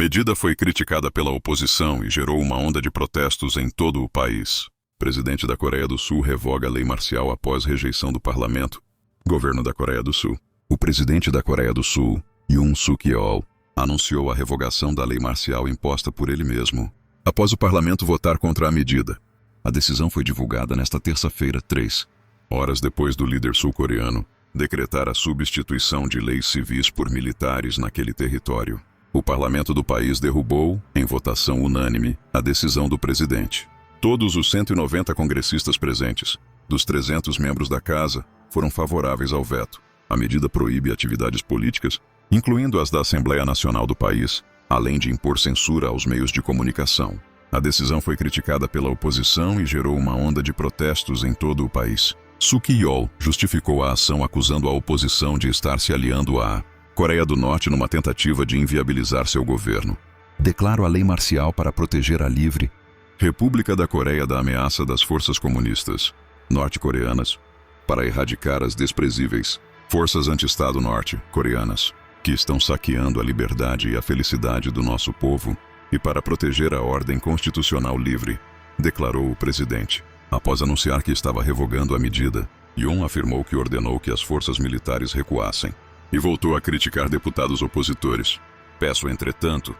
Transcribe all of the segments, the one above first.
Medida foi criticada pela oposição e gerou uma onda de protestos em todo o país. Presidente da Coreia do Sul revoga a lei marcial após rejeição do parlamento. Governo da Coreia do Sul. O presidente da Coreia do Sul, Yoon Suk-yeol, anunciou a revogação da lei marcial imposta por ele mesmo, após o parlamento votar contra a medida. A decisão foi divulgada nesta terça-feira, 3 horas depois do líder sul-coreano decretar a substituição de leis civis por militares naquele território. O parlamento do país derrubou, em votação unânime, a decisão do presidente. Todos os 190 congressistas presentes, dos 300 membros da casa, foram favoráveis ao veto. A medida proíbe atividades políticas, incluindo as da Assembleia Nacional do país, além de impor censura aos meios de comunicação. A decisão foi criticada pela oposição e gerou uma onda de protestos em todo o país. Suk-yeol justificou a ação acusando a oposição de estar se aliando à Coreia do Norte numa tentativa de inviabilizar seu governo. Declaro a lei marcial para proteger a livre República da Coreia da ameaça das forças comunistas norte-coreanas, para erradicar as desprezíveis forças anti-Estado norte-coreanas, que estão saqueando a liberdade e a felicidade do nosso povo, e para proteger a ordem constitucional livre, declarou o presidente. Após anunciar que estava revogando a medida, Yoon afirmou que ordenou que as forças militares recuassem, e voltou a criticar deputados opositores. Peço, entretanto,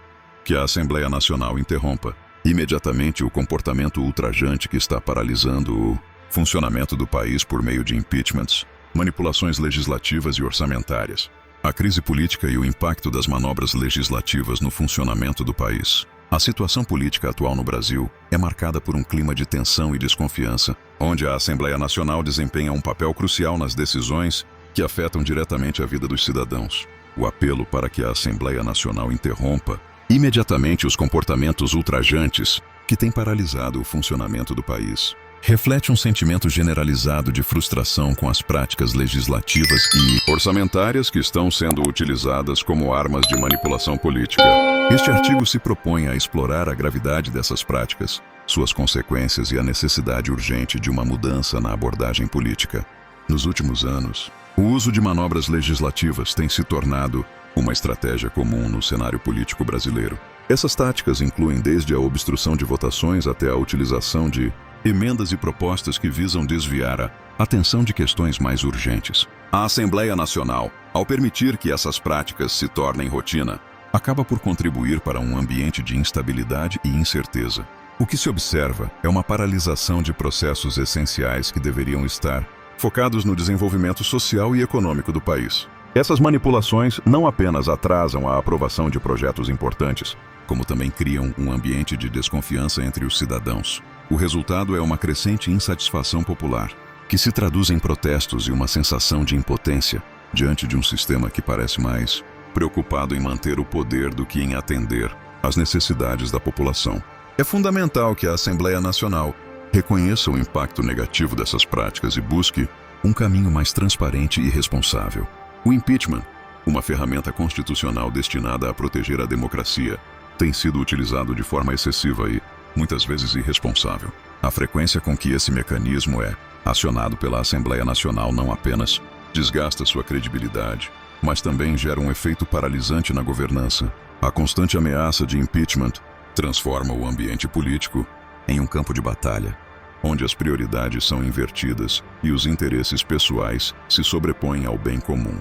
que a Assembleia Nacional interrompa imediatamente o comportamento ultrajante que está paralisando o funcionamento do país por meio de impeachments, manipulações legislativas e orçamentárias, a crise política e o impacto das manobras legislativas no funcionamento do país. A situação política atual no Brasil é marcada por um clima de tensão e desconfiança, onde a Assembleia Nacional desempenha um papel crucial nas decisões que afetam diretamente a vida dos cidadãos. O apelo para que a Assembleia Nacional interrompa imediatamente os comportamentos ultrajantes que têm paralisado o funcionamento do país reflete um sentimento generalizado de frustração com as práticas legislativas e orçamentárias que estão sendo utilizadas como armas de manipulação política. Este artigo se propõe a explorar a gravidade dessas práticas, suas consequências e a necessidade urgente de uma mudança na abordagem política. Nos últimos anos, o uso de manobras legislativas tem se tornado uma estratégia comum no cenário político brasileiro. Essas táticas incluem desde a obstrução de votações até a utilização de emendas e propostas que visam desviar a atenção de questões mais urgentes. A Assembleia Nacional, ao permitir que essas práticas se tornem rotina, acaba por contribuir para um ambiente de instabilidade e incerteza. O que se observa é uma paralisação de processos essenciais que deveriam estar focados no desenvolvimento social e econômico do país. Essas manipulações não apenas atrasam a aprovação de projetos importantes, como também criam um ambiente de desconfiança entre os cidadãos. O resultado é uma crescente insatisfação popular, que se traduz em protestos e uma sensação de impotência diante de um sistema que parece mais preocupado em manter o poder do que em atender às necessidades da população. É fundamental que a Assembleia Nacional reconheça o impacto negativo dessas práticas e busque um caminho mais transparente e responsável. O impeachment, uma ferramenta constitucional destinada a proteger a democracia, tem sido utilizado de forma excessiva e, muitas vezes, irresponsável. A frequência com que esse mecanismo é acionado pela Assembleia Nacional não apenas desgasta sua credibilidade, mas também gera um efeito paralisante na governança. A constante ameaça de impeachment transforma o ambiente político em um campo de batalha, onde as prioridades são invertidas e os interesses pessoais se sobrepõem ao bem comum.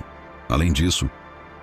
Além disso,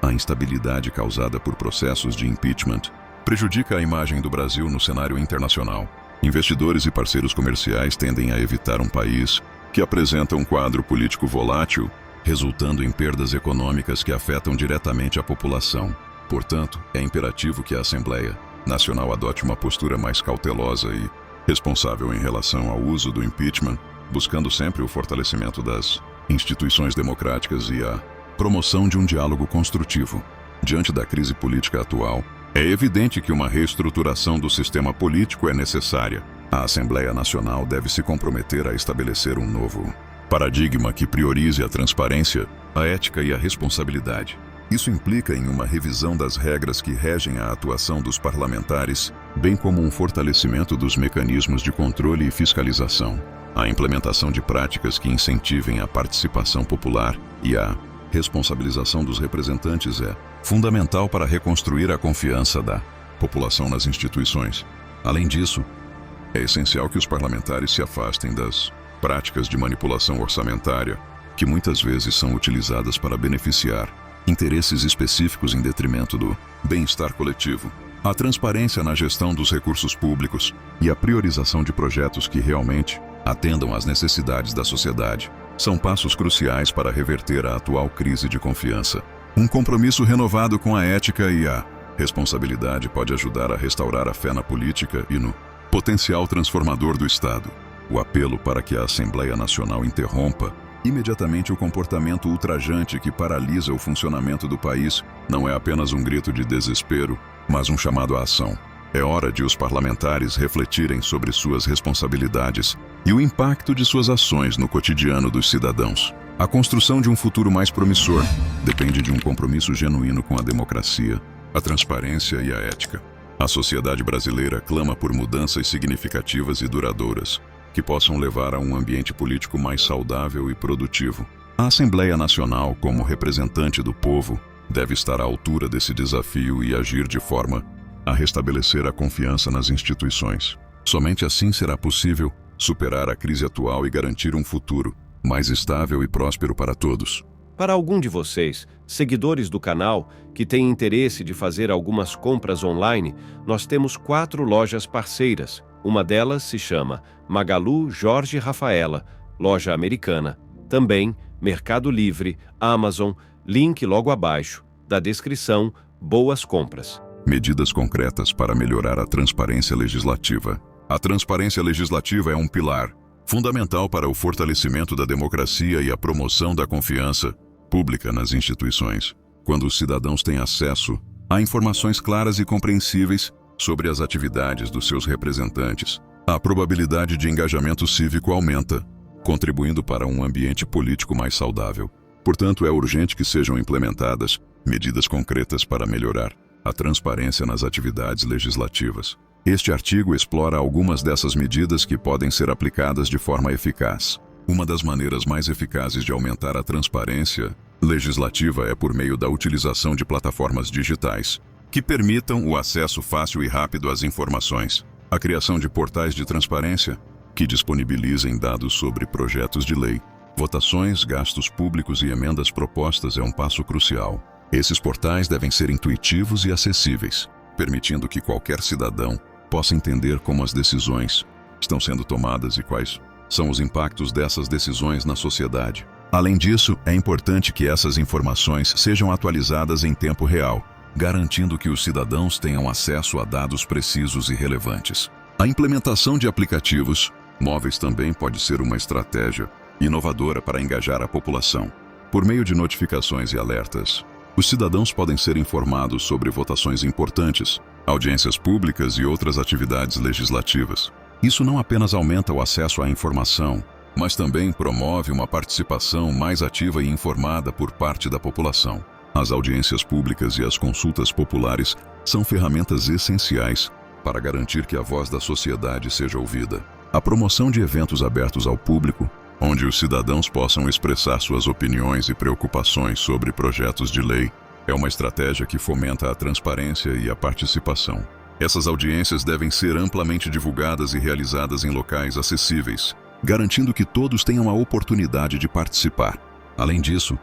a instabilidade causada por processos de impeachment prejudica a imagem do Brasil no cenário internacional. Investidores e parceiros comerciais tendem a evitar um país que apresenta um quadro político volátil, resultando em perdas econômicas que afetam diretamente a população. Portanto, é imperativo que a Assembleia Nacional adote uma postura mais cautelosa e responsável em relação ao uso do impeachment, buscando sempre o fortalecimento das instituições democráticas e a promoção de um diálogo construtivo. Diante da crise política atual, é evidente que uma reestruturação do sistema político é necessária. A Assembleia Nacional deve se comprometer a estabelecer um novo paradigma que priorize a transparência, a ética e a responsabilidade. Isso implica em uma revisão das regras que regem a atuação dos parlamentares, bem como um fortalecimento dos mecanismos de controle e fiscalização. A implementação de práticas que incentivem a participação popular e a responsabilização dos representantes é fundamental para reconstruir a confiança da população nas instituições. Além disso, é essencial que os parlamentares se afastem das práticas de manipulação orçamentária, que muitas vezes são utilizadas para beneficiar interesses específicos em detrimento do bem-estar coletivo. A transparência na gestão dos recursos públicos e a priorização de projetos que realmente atendam às necessidades da sociedade são passos cruciais para reverter a atual crise de confiança. Um compromisso renovado com a ética e a responsabilidade pode ajudar a restaurar a fé na política e no potencial transformador do Estado. O apelo para que a Assembleia Nacional interrompa imediatamente o comportamento ultrajante que paralisa o funcionamento do país não é apenas um grito de desespero, mas um chamado à ação. É hora de os parlamentares refletirem sobre suas responsabilidades e o impacto de suas ações no cotidiano dos cidadãos. A construção de um futuro mais promissor depende de um compromisso genuíno com a democracia, a transparência e a ética. A sociedade brasileira clama por mudanças significativas e duradouras, que possam levar a um ambiente político mais saudável e produtivo. A Assembleia Nacional, como representante do povo, deve estar à altura desse desafio e agir de forma a restabelecer a confiança nas instituições. Somente assim será possível superar a crise atual e garantir um futuro mais estável e próspero para todos. Para algum de vocês, seguidores do canal, que têm interesse de fazer algumas compras online, nós temos 4 lojas parceiras. Uma delas se chama Magalu Jorge Rafaela, loja americana. Também Mercado Livre, Amazon, link logo abaixo, da descrição, boas compras. Medidas concretas para melhorar a transparência legislativa. A transparência legislativa é um pilar fundamental para o fortalecimento da democracia e a promoção da confiança pública nas instituições. Quando os cidadãos têm acesso a informações claras e compreensíveis sobre as atividades dos seus representantes, a probabilidade de engajamento cívico aumenta, contribuindo para um ambiente político mais saudável. Portanto, é urgente que sejam implementadas medidas concretas para melhorar a transparência nas atividades legislativas. Este artigo explora algumas dessas medidas que podem ser aplicadas de forma eficaz. Uma das maneiras mais eficazes de aumentar a transparência legislativa é por meio da utilização de plataformas digitais, que permitam o acesso fácil e rápido às informações. A criação de portais de transparência, que disponibilizem dados sobre projetos de lei, votações, gastos públicos e emendas propostas é um passo crucial. Esses portais devem ser intuitivos e acessíveis, permitindo que qualquer cidadão possa entender como as decisões estão sendo tomadas e quais são os impactos dessas decisões na sociedade. Além disso, é importante que essas informações sejam atualizadas em tempo real, garantindo que os cidadãos tenham acesso a dados precisos e relevantes. A implementação de aplicativos móveis também pode ser uma estratégia inovadora para engajar a população. Por meio de notificações e alertas, os cidadãos podem ser informados sobre votações importantes, audiências públicas e outras atividades legislativas. Isso não apenas aumenta o acesso à informação, mas também promove uma participação mais ativa e informada por parte da população. As audiências públicas e as consultas populares são ferramentas essenciais para garantir que a voz da sociedade seja ouvida. A promoção de eventos abertos ao público, onde os cidadãos possam expressar suas opiniões e preocupações sobre projetos de lei, é uma estratégia que fomenta a transparência e a participação. Essas audiências devem ser amplamente divulgadas e realizadas em locais acessíveis, garantindo que todos tenham a oportunidade de participar. Além disso,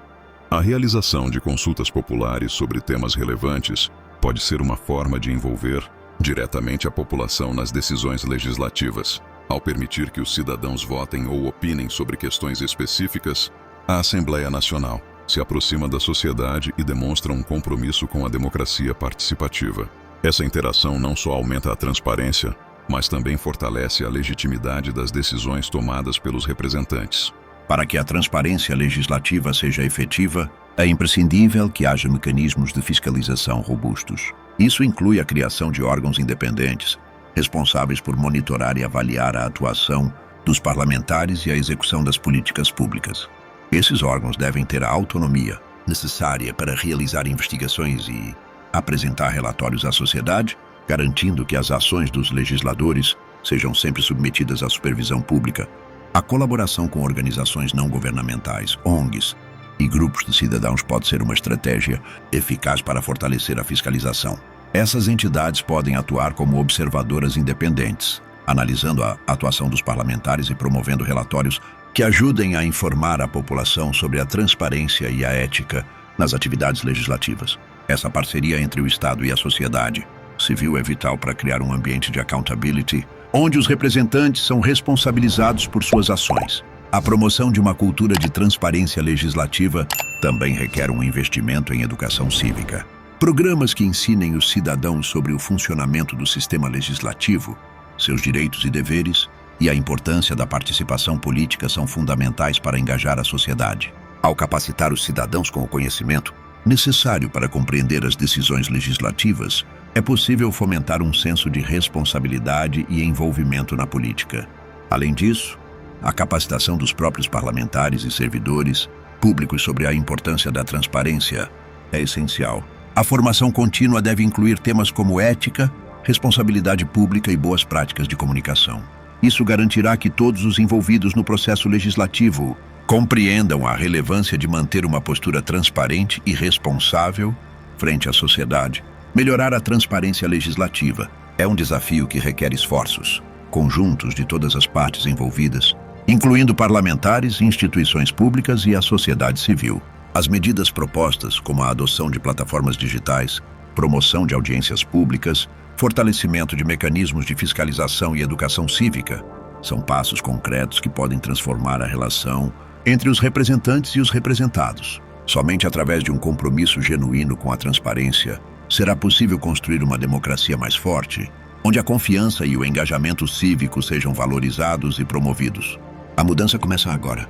a realização de consultas populares sobre temas relevantes pode ser uma forma de envolver diretamente a população nas decisões legislativas. Ao permitir que os cidadãos votem ou opinem sobre questões específicas, a Assembleia Nacional se aproxima da sociedade e demonstra um compromisso com a democracia participativa. Essa interação não só aumenta a transparência, mas também fortalece a legitimidade das decisões tomadas pelos representantes. Para que a transparência legislativa seja efetiva, é imprescindível que haja mecanismos de fiscalização robustos. Isso inclui a criação de órgãos independentes, responsáveis por monitorar e avaliar a atuação dos parlamentares e a execução das políticas públicas. Esses órgãos devem ter a autonomia necessária para realizar investigações e apresentar relatórios à sociedade, garantindo que as ações dos legisladores sejam sempre submetidas à supervisão pública. A colaboração com organizações não governamentais, ONGs e grupos de cidadãos pode ser uma estratégia eficaz para fortalecer a fiscalização. Essas entidades podem atuar como observadoras independentes, analisando a atuação dos parlamentares e promovendo relatórios que ajudem a informar a população sobre a transparência e a ética nas atividades legislativas. Essa parceria entre o Estado e a sociedade civil é vital para criar um ambiente de accountability, onde os representantes são responsabilizados por suas ações. A promoção de uma cultura de transparência legislativa também requer um investimento em educação cívica. Programas que ensinem os cidadãos sobre o funcionamento do sistema legislativo, seus direitos e deveres e a importância da participação política são fundamentais para engajar a sociedade. Ao capacitar os cidadãos com o conhecimento necessário para compreender as decisões legislativas, é possível fomentar um senso de responsabilidade e envolvimento na política. Além disso, a capacitação dos próprios parlamentares e servidores públicos sobre a importância da transparência é essencial. A formação contínua deve incluir temas como ética, responsabilidade pública e boas práticas de comunicação. Isso garantirá que todos os envolvidos no processo legislativo compreendam a relevância de manter uma postura transparente e responsável frente à sociedade. Melhorar a transparência legislativa é um desafio que requer esforços conjuntos de todas as partes envolvidas, incluindo parlamentares, instituições públicas e a sociedade civil. As medidas propostas, como a adoção de plataformas digitais, promoção de audiências públicas, fortalecimento de mecanismos de fiscalização e educação cívica, são passos concretos que podem transformar a relação entre os representantes e os representados. Somente através de um compromisso genuíno com a transparência será possível construir uma democracia mais forte, onde a confiança e o engajamento cívico sejam valorizados e promovidos. A mudança começa agora,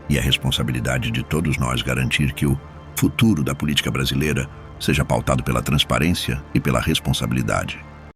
e é responsabilidade de todos nós garantir que o futuro da política brasileira seja pautado pela transparência e pela responsabilidade.